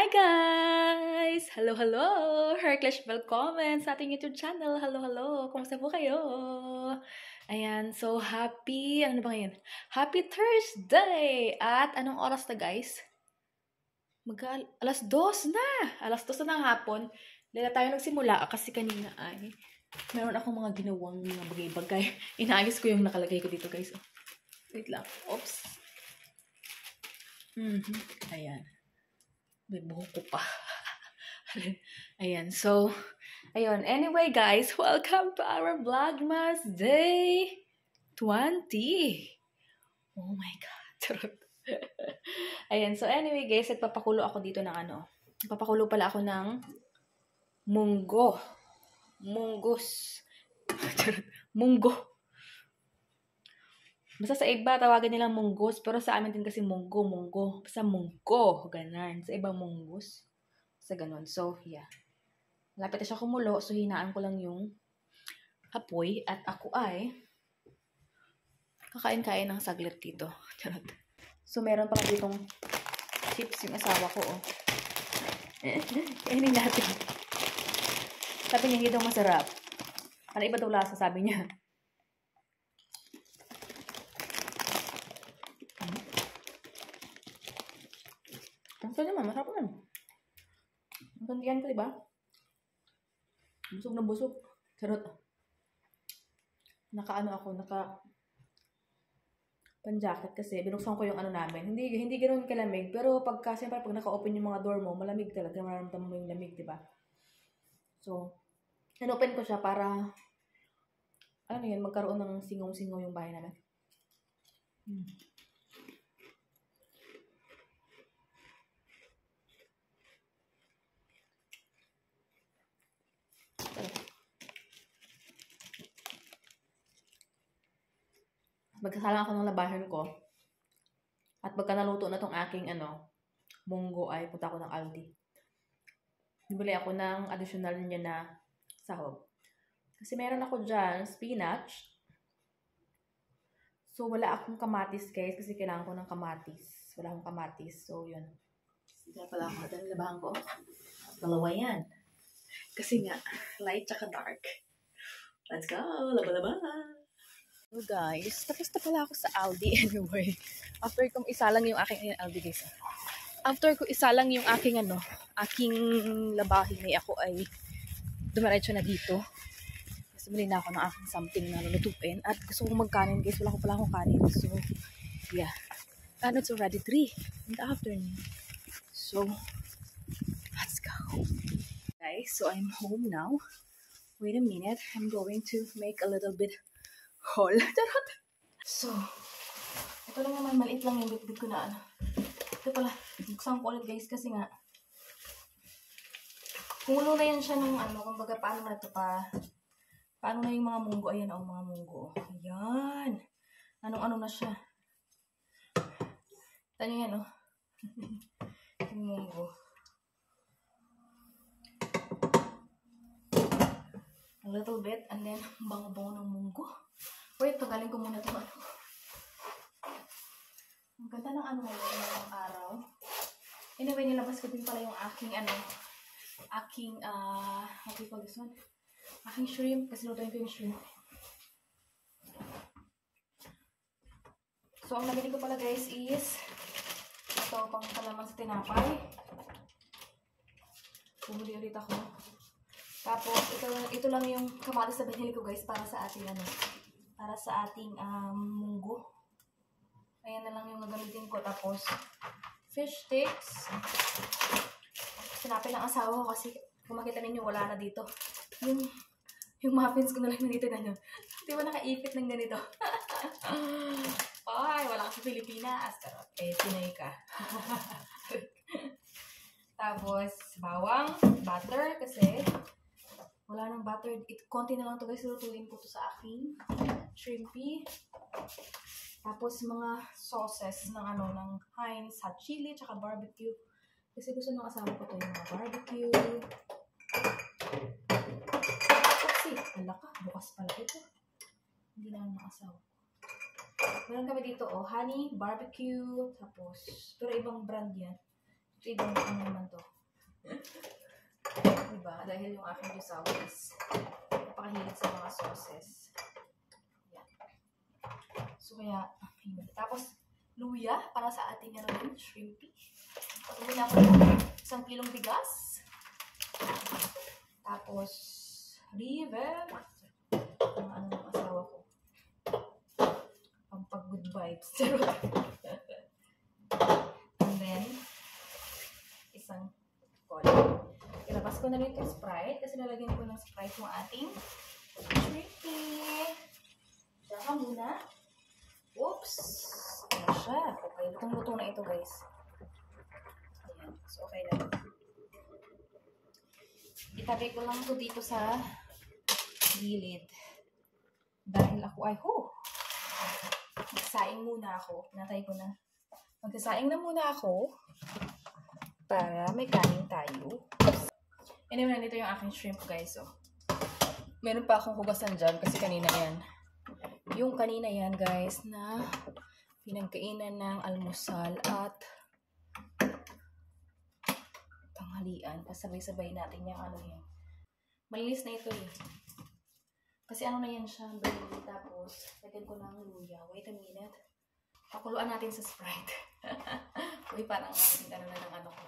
Hi guys! Hello, hello! Herclash Welcome sa ating YouTube channel. Hello, hello! Kumusta po kayo? Ayan, so happy, ano ba ngayon? Happy Thursday! At anong oras na guys? Alas 2 na! Alas 2 na ng hapon. Dahil tayo nagsimula kasi kanina ay meron akong mga ginawang mga bagay-bagay. Inaayos ko yung nakalagay ko dito guys. Wait lang. Oops. Ayan. May buhok ko pa. Ayan. So, ayun. Anyway, guys, welcome to our Vlogmas Day 20. Oh my God. Charot. Ayan. So, anyway, guys, nagpapakulo ako dito ng ano. Nagpapakulo pala ako ng munggo. Munggos. Charot. Munggo. Basta sa iba, tawagan nilang munggos. Pero sa amin din kasi munggo. Basta munggo. Ganon. Sa iba munggos. Basta ganon. So, yeah. Malapit na siya kumulo. So, hinaan ko lang yung apoy. At ako ay kakain-kain ng saglit dito. Charot. So, meron pala ditong chips yung asawa ko, oh. Kainin natin. Sabi niya, hindi daw masarap. Ano iba daw lasa, sabi niya. Ang naman, masarap naman. Ang gantian ko, diba? Busog na busog. Charot. Naka-ano ako, pan-jacket kasi binuksan ko yung ano namin. Hindi ganoon kalamig, pero siyempre pag naka-open yung mga door mo, malamig talaga, mararamdaman mo yung lamig, diba? So, in-open ko siya para ano yun, magkaroon ng singaw-singaw yung bahay namin. Magkasalang ako ng labahin ko. At pagka naluto na tong aking munggo ay punta ako ng Aldi. Bibili ako ng additional niya na sahog. Kasi meron ako dyan, spinach. So, wala akong kamatis guys kasi kailangan ko ng kamatis. Wala akong kamatis. So, yun. Sige pala ako. Dahil labahan ko. Dalawa yan. Kasi nga, light tsaka dark. Let's go! Laba-laba! So guys, tapos na pala ako sa Aldi anyway. After kong isalang yung aking Aldi guys. After ko isalang yung aking aking labahin ay ako ay dumiretso na dito. Kasi bili na ako ng aking something na lulutuin. At gusto kong magkanin guys. Wala ko pala akong kanin. So, yeah. And it's already 3 in the afternoon. So, let's go. Guys, so I'm home now. Wait a minute. I'm going to make a little bit haul. So, ito lang naman. Maliit lang yung bit-bit ko na Ito pala. Buksan ko ulit guys kasi nga kumulo na yan siya nung kumbaga paano na ito pa. Paano na yung mga munggo? Ayan o, mga munggo. Ayan. Anong na siya. Ito nyo yan o. Yung munggo. A little bit. And then, bango-bango ng munggo. Wait, tagalin ko muna ito. Ang ganda ng ngayon ng araw. Anyway, nilabas ko din pala yung aking what do you call this one? Aking shrimp, kasi lutuin ko yung shrimp. So, ang nabili ko pala guys is ito, pang kalaman sa tinapay. Bumili ulit ako. Tapos, ito lang yung kamatis na binili ko guys para sa ating munggo. Ayan na lang yung gagamitin ko. Tapos, fish sticks. Sinapin ng asawa ko kasi kung makita ninyo, wala na dito. Yung muffins ko na lang nandito ganyan. Di ba nakaipit ng ganito? Ay, wala ka sa Pilipinas. Pinay ka. Tapos, bawang, butter, kasi wala nang butter. Konti na lang to guys. Lutuin ko to sa aking shrimpy. Tapos, mga sauces ng Heinz, hot chili, tsaka barbecue. Kasi gusto ng asawa ko to yung mga barbecue. Oopsie, halaka, bukas pala ito. Hindi na ang asawa ko. Meron kami dito, honey, barbecue, tapos, pero ibang brand yan. Ito ibang naman to. Diba? Dahil yung aking jusawa is napakahilig sa mga sauces. Yan. So, kaya, tapos, luya para sa ating shrimpy. Patuloy na ako ng 1 kilong bigas. Tapos, river. Ang ano ng asawa ko. Pampag good vibes. And then, isang cola. Ilabas ko na rin yung Sprite kasi nalagyan ko ng Sprite yung ating shrimpy. Diyan ka muna. Oops! Ayan siya. Okay, lutong-lutong na ito, guys. Ayan. So, okay na. Itabi ko lang ito dito sa gilid. Dahil ako ay, magsaing muna ako. Natay ko na. Magsasaing na muna ako para may kanin tayo. Anyway, nandito yung aking shrimp, guys. Oh. Meron pa akong hugasan dyan kasi kanina yan. Yung kanina yan, guys, na pinagkainan ng almusal at tanghalian. Pasabay-sabay natin yung ano yan. Malinis na ito eh. Kasi ano na yan siya, berry. Tapos, lagyan ko ng luya. Wait a minute. Pakuluan natin sa Sprite. Uy, parang ano na ng ano ko.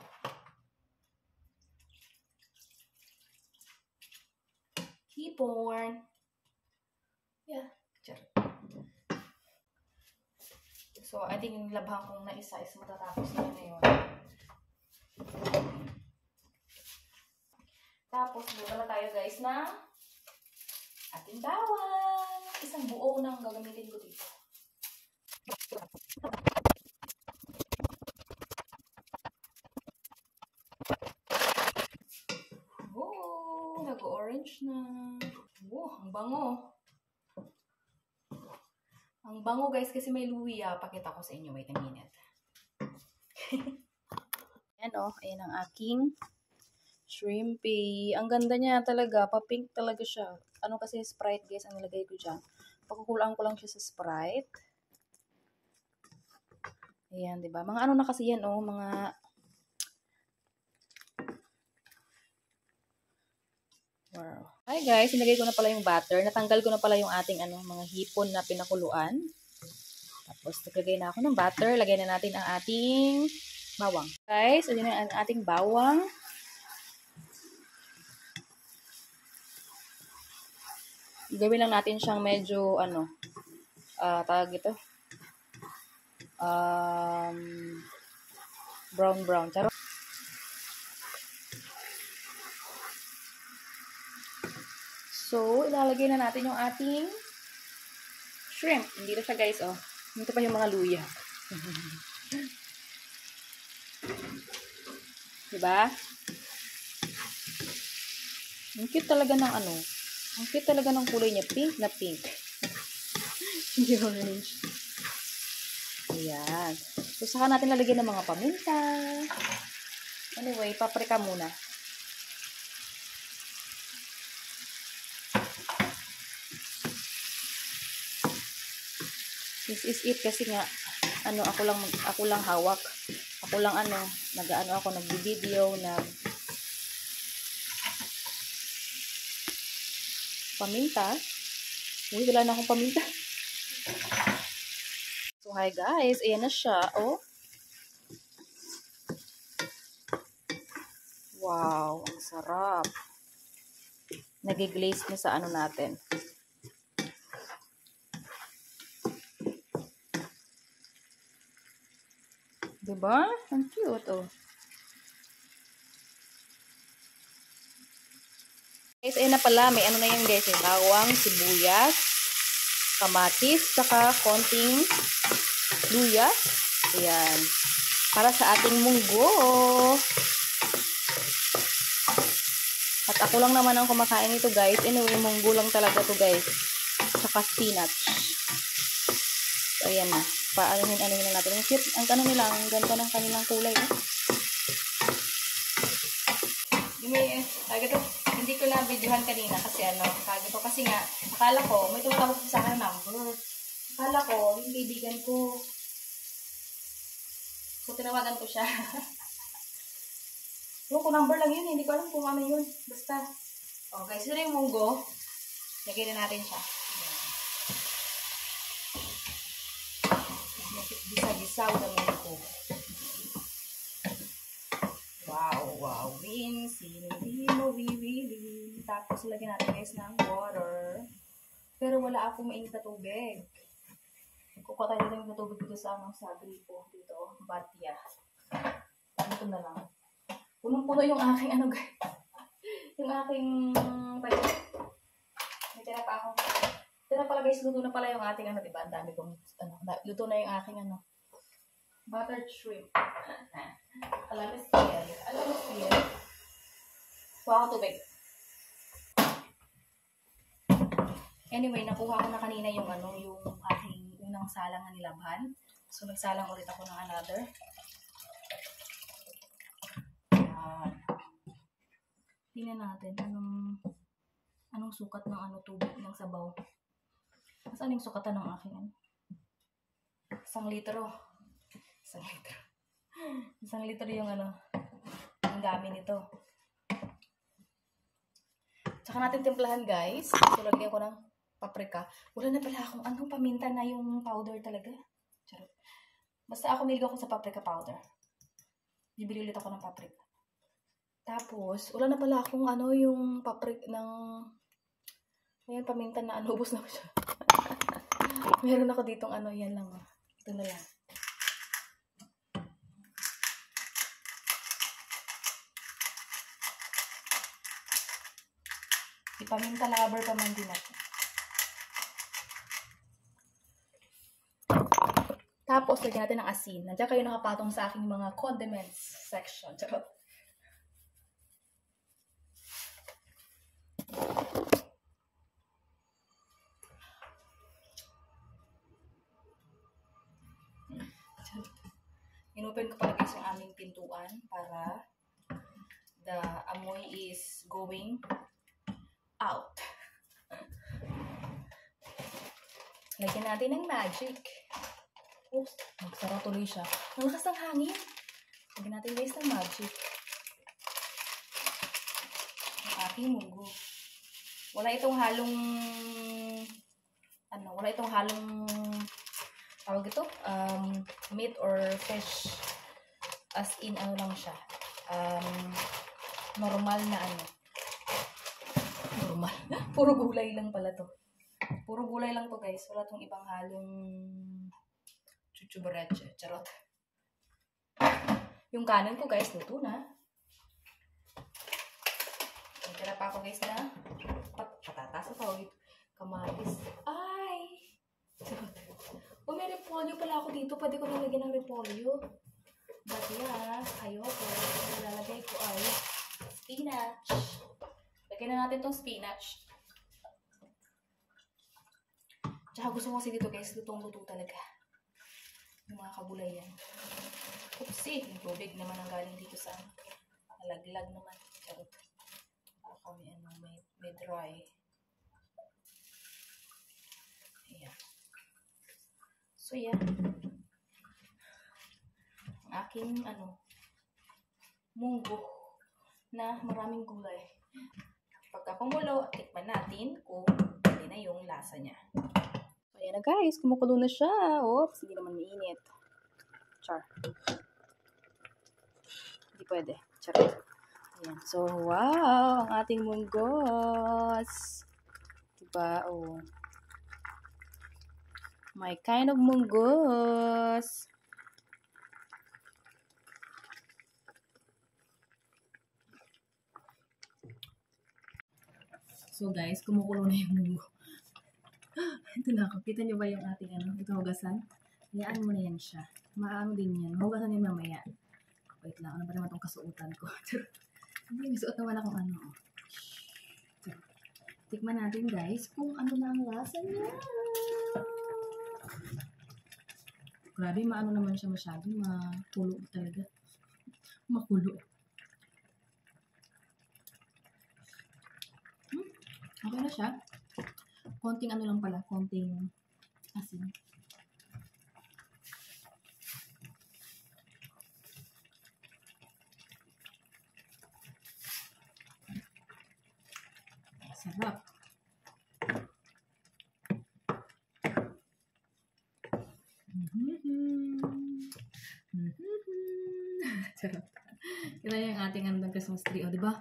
Hipon. Yeah. So, I think yung labhang kong na isa is matatapos na ngayon. Tapos, bubala tayo guys ng ating bawang. Isang buo nang gagamitin ko dito. Oh, nag-orange na. Oh, ang bango. Ang bango guys kasi may luya. Pakita ko sa inyo. Wait a minute. Ayan o. Ayan ang aking shrimpy. Ang ganda niya talaga. Pa-pink talaga siya. Ano kasi Sprite guys ang nilagay ko dyan. Pakukulaan ko lang siya sa Sprite. Ayan, diba? Mga ano na kasi yan o. Mga wow. Hi guys, nilagay ko na pala yung butter. Natanggal ko na pala yung ating mga hipon na pinakuluan. Tapos naglagay na ako ng butter. Lagay na natin ang ating bawang. Guys, lagyan na ang ating bawang. Gawin lang natin siyang medyo tawag ito. Brown. Charot. So, ilalagay na natin yung ating shrimp. Dito siya guys, oh. Dito pa yung mga luya. Diba? Ang cute talaga ng ang cute talaga ng kulay niya. Pink na pink. Hindi orange. Ayan. So, saka natin lalagyan ng mga paminta. Anyway, paprika muna. This is it kasi nga ako lang hawak. Ako lang nagbi-video paminta. Uy, wala na akong paminta. So, hi guys, ayan na siya, oh. Wow, ang sarap. Nagiglaze na sa natin. Diba? Ang cute, oh. Guys, ayun na pala. May na yan, guys. May bawang, sibuyas, kamatis, saka konting luya. Ayan. Para sa ating munggo. At ako lang naman ang kumakain nito, guys. Anyway, munggo lang talaga to, guys. Saka spinach. So, ayan na. Paanohin na natin. Ang cute. Ang nila, ang ganda ng kanilang kulay. Hindi ko na videohan kanina kasi kasi nga, akala ko, may tumutawag sa akin number. Akala ko, yung kaibigan ko. So, tinawagan ko siya. Yung ko number lang yun, hindi ko alam kung ano yun. Basta. Okay, so yung munggo. Lagyan na natin siya. Gisa-gisa with the munggo. Wow, beans. Hindi mo wiwili. Tapos lagyan natin guys ng water. Pero wala akong mainit na tubig. Kukuha tayo ng tubig dito sa gripo. Dito, batya. Ito na lang. Punong-puno yung aking guys. Yung aking pwede. May tira pa ako. Tira pala guys, luto na pala yung ating diba? Ang dami kong, luto na yung aking buttered shrimp. Alam mo siya. Kuha ko tubig. Anyway, nakuha ko na kanina yung yung aking unang salang na nilabhan. So, nagsalang ulit ako ng another. Tingnan natin anong sukat ng tubig ng sabaw. Saan yung sukatan ng aking 1 litro. 1 litro. 1 litro yung ang dami nito. Tsaka natin timplahan guys. So, lagyan ko ng paprika. Wala na pala akong paminta na yung powder talaga. Charot. Basta ako milig ako sa paprika powder. Bibili ulit ako ng paprika. Tapos, wala na pala akong yung paprika ng ayan, paminta na ubos na ko siya. Meron ako ditong yan lang. Ito na lang. Ipaminta lover pa man din ako. Tapos, lagyan natin ng asin. Nandiyan kayo nakapatong sa aking mga condiments section. Charot. Inopen ko pala guys yung aming pintuan para the amoy is going out. Lagyan natin ng magic. Oops, magsara tuloy siya. Ang lakas ng hangin. Lagyan natin guys ng magic. Ang aking munggo. Wala itong halong tawag ito, meat or fish. As in, lang siya. Normal na normal. Puro gulay lang pala to. Puro gulay lang to guys. Wala tong ibang halong chuchubareche. Charot. Yung kanin ko guys, luto na. Tira pa ako guys na patatas sa tawag ito. Kamatis. Ay! Charot. May repolyo pala ako dito. Pwede ko nalagyan ng repolyo. But yeah, ayoko. Nilalagay ko ay spinach. Lagyan na natin tong spinach. Tsaka gusto ko kasi dito guys, lutong-luto talaga. Yung mga kabulayan. Oopsie, yung tubig naman ang galing dito sa nalaglag naman. Charot. Para kami may dry. Ayan. So yeah. Ang aking munggo na maraming gulay. Pagka kumulo, tikman natin kung hindi na yung lasa niya. So ayan na guys, kumukulo na siya. Oops, hindi naman mainit. Char. Hindi pwede. Charot. Ayan. So wow, ang ating munggos. Diba? Oh. My kind of munggos. So guys, kumukulo na yung munggo. Ito na, kita nyo ba yung ating ito hugasan? Hayaan mo na yan siya. Maano din yan. Hugasan din mamaya. Wait lang, ano ba naman itong kasuotan ko? Hindi, may suot naman akong Tikman natin guys kung ano na ang lasa niya. Grabe, maano naman siya masyadong makulo talaga. Makulo. Okay na siya. Konting lang pala, konting asin. Charot. Kita niyo yung ating ano, Christmas tree, o, di ba?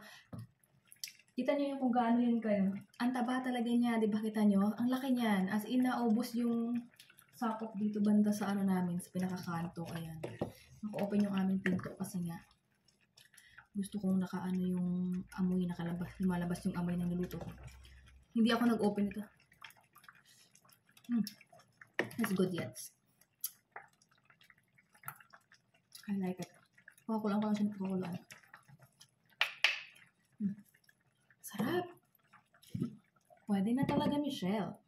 Kita niyo yung kung gaano yun kayo. Ang taba talaga niya, di ba kita niyo? Ang laki niyan. As in, naubos yung sakop dito banda sa ano namin, sa pinakakanto. Ayan. Naka-open yung aming pinto kasi nga gusto kong nakaano yung amoy, lumalabas yung amoy ng niluto ko. Hindi ako nag-open ito. That's good yet. I like it. Kukulang ko lang siya kukulaan. Sarap. Pwede na talaga, Michelle.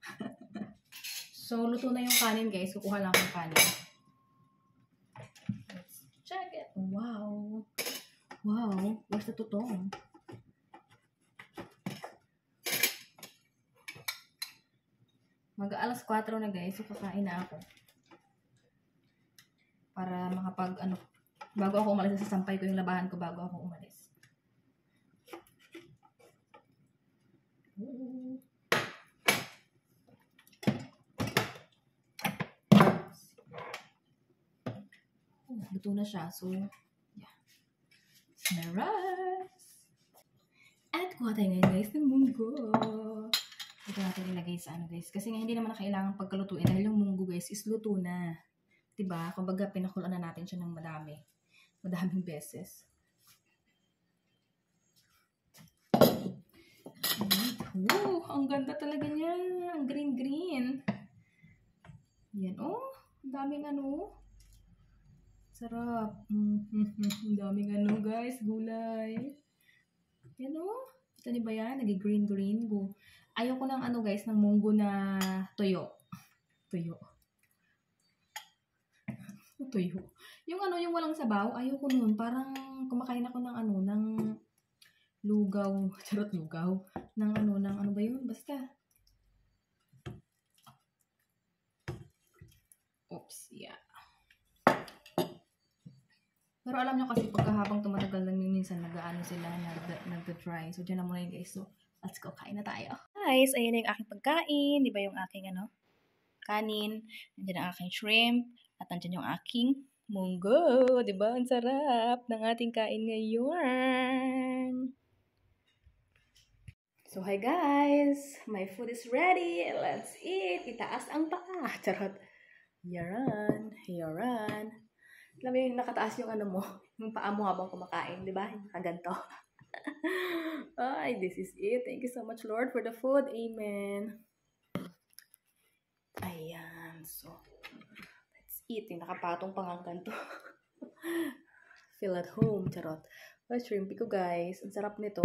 So, luto na yung kanin, guys. Kukuha lang yung kanin. Let's check it. Wow. Wow. Where's the tutong? Mag-alas 4 na, guys. So, kakain na ako. Para makapag, bago ako umalis, sasampay ko yung labahan ko bago ako umalis. Luto na siya. So, yeah. Snaras! At kuha tayo ngayon, guys, ng munggo. Ito natin ilagay sa guys. Kasi nga, hindi naman na kailangan pagkalutuin. Dahil yung munggo, guys, is luto na. Diba? Kumbaga, pinakulaan na natin siya ng madaming beses. Wow! Ang ganda talaga niya. Ang green-green. Yan, oh. Ang daming sarap. Ang daming guys. Gulay. Yan, oh. Ito niyo ba yan? Nag-green-green. Ayoko ng guys, ng munggo na tuyo. Tuyo. Yung yung walang sabaw, ayoko nun. Parang kumakain ako ng lugaw. Charot, lugaw. Ng ano ba yun? Basta. Oops, yeah. Pero alam nyo kasi pagkahabang tumatagal lang minsan sila, nagda-dry. So, dyan na muna yun, guys. So, let's go. Kain na tayo. Guys, ayan na yung aking pagkain. Di ba yung aking kanin. Nandiyan ang aking shrimp. At nandiyan yung aking munggo. Di ba? Ang sarap ng ating kain ngayon. So, hi guys! My food is ready! Let's eat! Itaas ang paa! Charot! Yaran! Yaran! Alam mo yung nakataas yung mo, yung paa mo habang kumakain, di ba? Nakaganto. Ay, this is it. Thank you so much, Lord, for the food. Amen. Ayan. So, let's eat. Yung nakapatong pangangan to. Feel at home. Charot. Oh, shrimpy ko, guys. Ang sarap nito.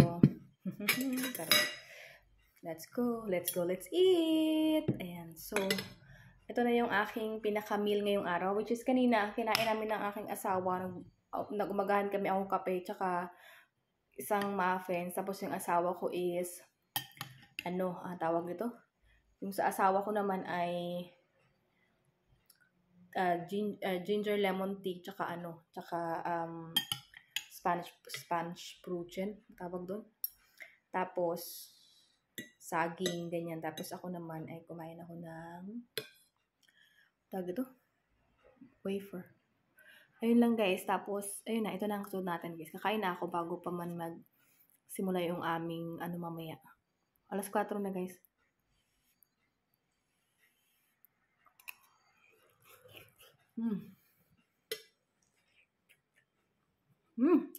Let's go. Let's go. Let's eat. Ayan. So, ito na yung aking pinaka-meal ngayong araw. Which is kanina, kinain namin ng aking asawa. Nag-umagahan kami akong kape. Tsaka isang muffins. Tapos yung asawa ko is tawag nito? Yung sa asawa ko naman ay ginger lemon tea. Tsaka Spanish pruchen. Tawag doon. Tapos saging, ganyan. Tapos ako naman ay kumain ako ng wafer. Ayun lang guys. Tapos, ayun na. Ito na ang kasunod natin guys. Kakain na ako bago pa man magsimula yung aming mamaya. Alas 4 na guys.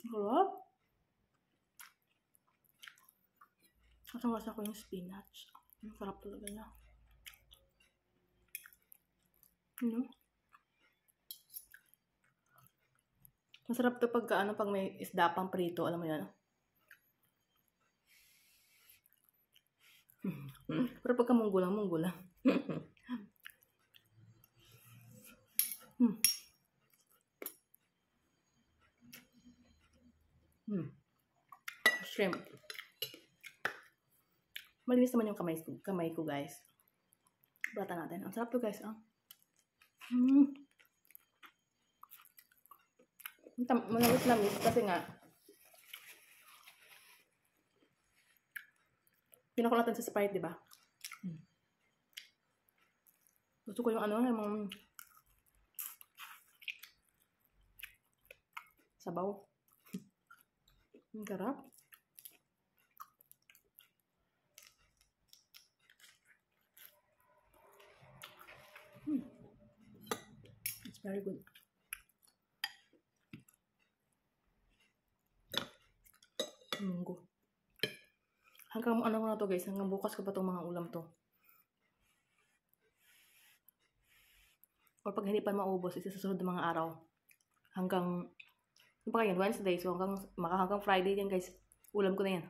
Sarap. Kasama ko yung spinach. Ang sarap talaga niya. Masarap to pag may isda pang prito, alam mo yan. Pero pagka munggo lang. Shrimp. Malinis naman yung kamay ko guys. Bata natin. Ang sarap to guys. Malamis kasi nga pinako natin sa Sprite, diba? Gusto ko yung yung Sabaw. Ang sarap. It's very good. Munggo. Hanggang ano ko na to guys, hanggang bukas ko pa itong mga ulam to. Or pag hindi pa maubos, isa sa susunod ng mga araw. Hanggang, ano pa kayo, Wednesday. So hanggang Friday yan guys. Ulam ko na yan.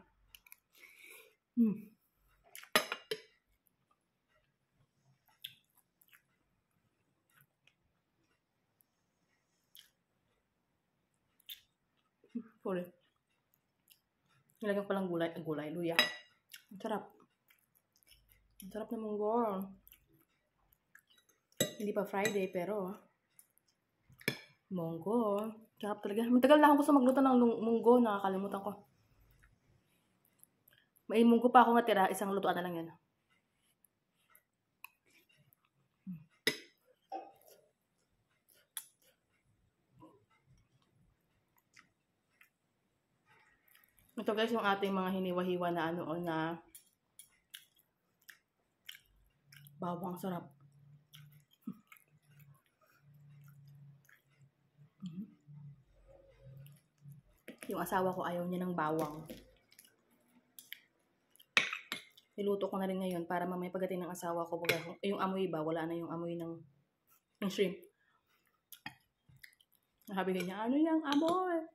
Sorry. Nilagyan ko lang gulay, luya. Ang sarap. Ang sarap ng munggo. Hindi pa Friday, pero munggo. Sarap talaga. Matagal na ako gusto magluto ng munggo. Nakakalimutan ko. May munggo pa ako natira. Isang lutuan na lang yan. Ito guys, yung ating mga hiniwa-hiwa na na bawang. Sarap. Yung asawa ko ayaw niya ng bawang. Niluto ko na rin ngayon para mamaya pagdating ng asawa ko, yung amoy ba, wala na yung amoy ng shrimp. Sabi niya, ano yung amoy?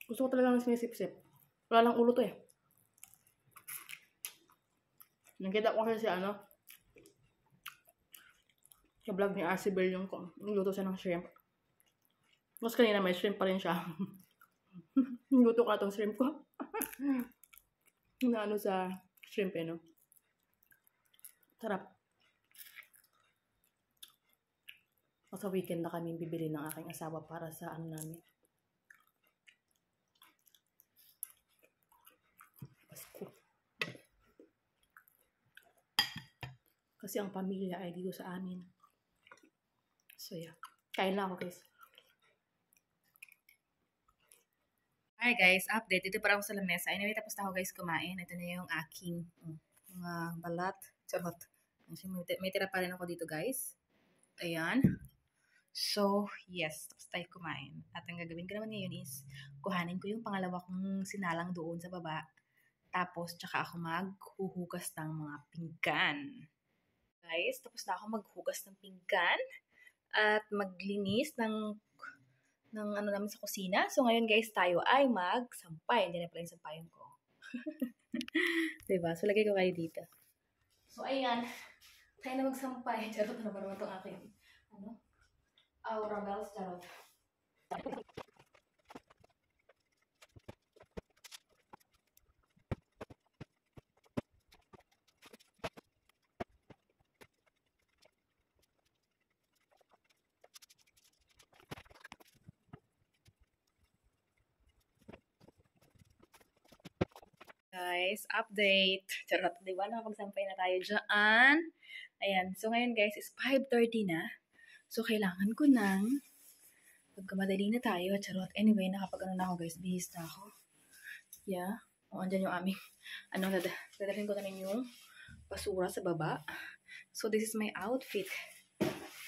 Gusto ko talaga ng sinisip-sip. Wala lang ulo to eh. Nakita ko kasi sa vlog ni Arcibel yung luto siya ng shrimp. Mas kanina may shrimp pa rin siya. Luto ko na tong shrimp ko. Na sa shrimp no. Sarap. Sa weekend na kami bibili ng aking asawa para sa namin. Kasi ang pamilya ay dito sa amin. So yeah. Kain lang ako guys. Hi guys, update. Dito para ako sa lamesa. Anyway, tapos na ako guys kumain. Ito na yung aking mga balat. Charot. May tira pa rin ako dito guys. Ayan. So, yes. Tapos tayo kumain. At ang gagawin ko naman ngayon is kuhanin ko yung pangalawa kong sinalang doon sa baba. Tapos, tsaka ako maghuhugas ng mga pinggan. Guys, tapos na ako maghugas ng pinggan at maglinis ng namin sa kusina. So, ngayon guys, tayo ay magsampay. Hindi na pala yung sampayan ko. Diba? So, lagay ko kayo dito. So, ayan. Tayo na magsampay. Charot na naman itong aking aura bells. Charot. Guys, update. Charot, diba? Nakapagsampay na tayo dyan. Ayan. So, ngayon guys, is 5:30 na. So, kailangan ko nang pagkamadali na tayo. Charot. Anyway, nakapag na ako guys. Bihis na ako. Yeah. O, andyan yung aming, dadalhin ko na rin yung basura sa baba. So, this is my outfit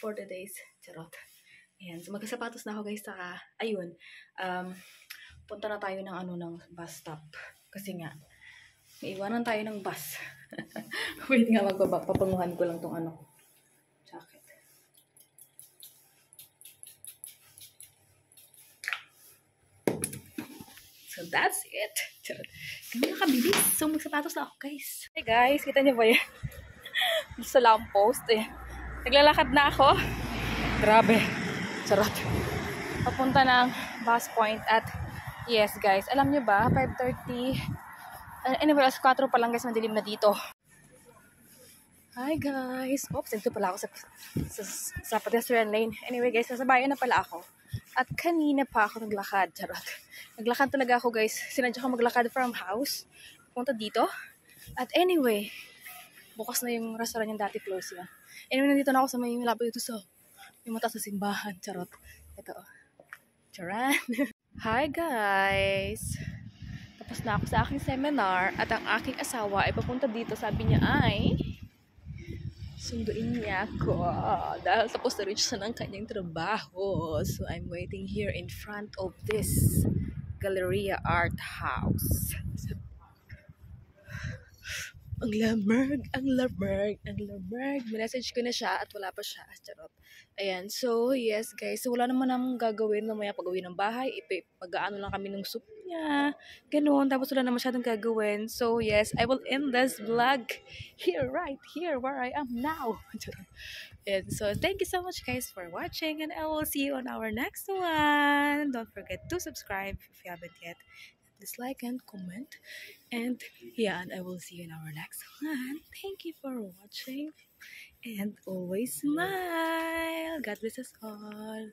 for the days. Charot. Ayan. So, magkasapatos na ako guys. Saka, ayun. Punta na tayo ng ng bus stop. Kasi nga, iwanan tayo ng bus. Wait nga, papanguhan ko lang tong jacket. So, that's it. Ganun nakabilis. So, magsapatos na ako, guys. Hey, guys. Kita niyo ba yan? Sa lamppost, eh. Naglalakad na ako. Grabe. Charot. Papunta ng bus point at yes, guys. Alam niyo ba, 5:30. Anyway, alas 4 pa lang guys, madilim na dito. Hi guys! Oops, dito pala ako sa pedestrian lane. Anyway guys, nasa bayan na pala ako. At kanina pa ako naglakad. Charot. Naglakad talaga ako guys. Sinadya ko maglakad from house. Punta dito. At anyway, bukas na yung restaurant yung dati close yun. Anyway, nandito na ako sa may malapit dito sa may mata sa simbahan. Charot. Ito. Charan. Hi guys! Tapos na ako sa aking seminar at ang aking asawa ay papunta dito. Sabi niya ay sunduin niya ako dahil tapos na rin siya ng kanyang trabaho. So I'm waiting here in front of this Galleria Art House. Ang lamig, ang lamig, ang lamig. Minessage ko na siya at wala pa siya. Charot. Ayan. So, yes guys. So, wala naman namang gagawin mamaya pag-uwi ng bahay. Pag-aano lang kami ng soup niya. Ganun. Tapos wala naman masyadong gagawin. So, yes. I will end this vlog here, right here, where I am now. And so, thank you so much guys for watching. And I will see you on our next one. Don't forget to subscribe if you haven't yet. Dislike and comment. And yeah, and I will see you in our next one. Thank you for watching. And always smile. God bless us all.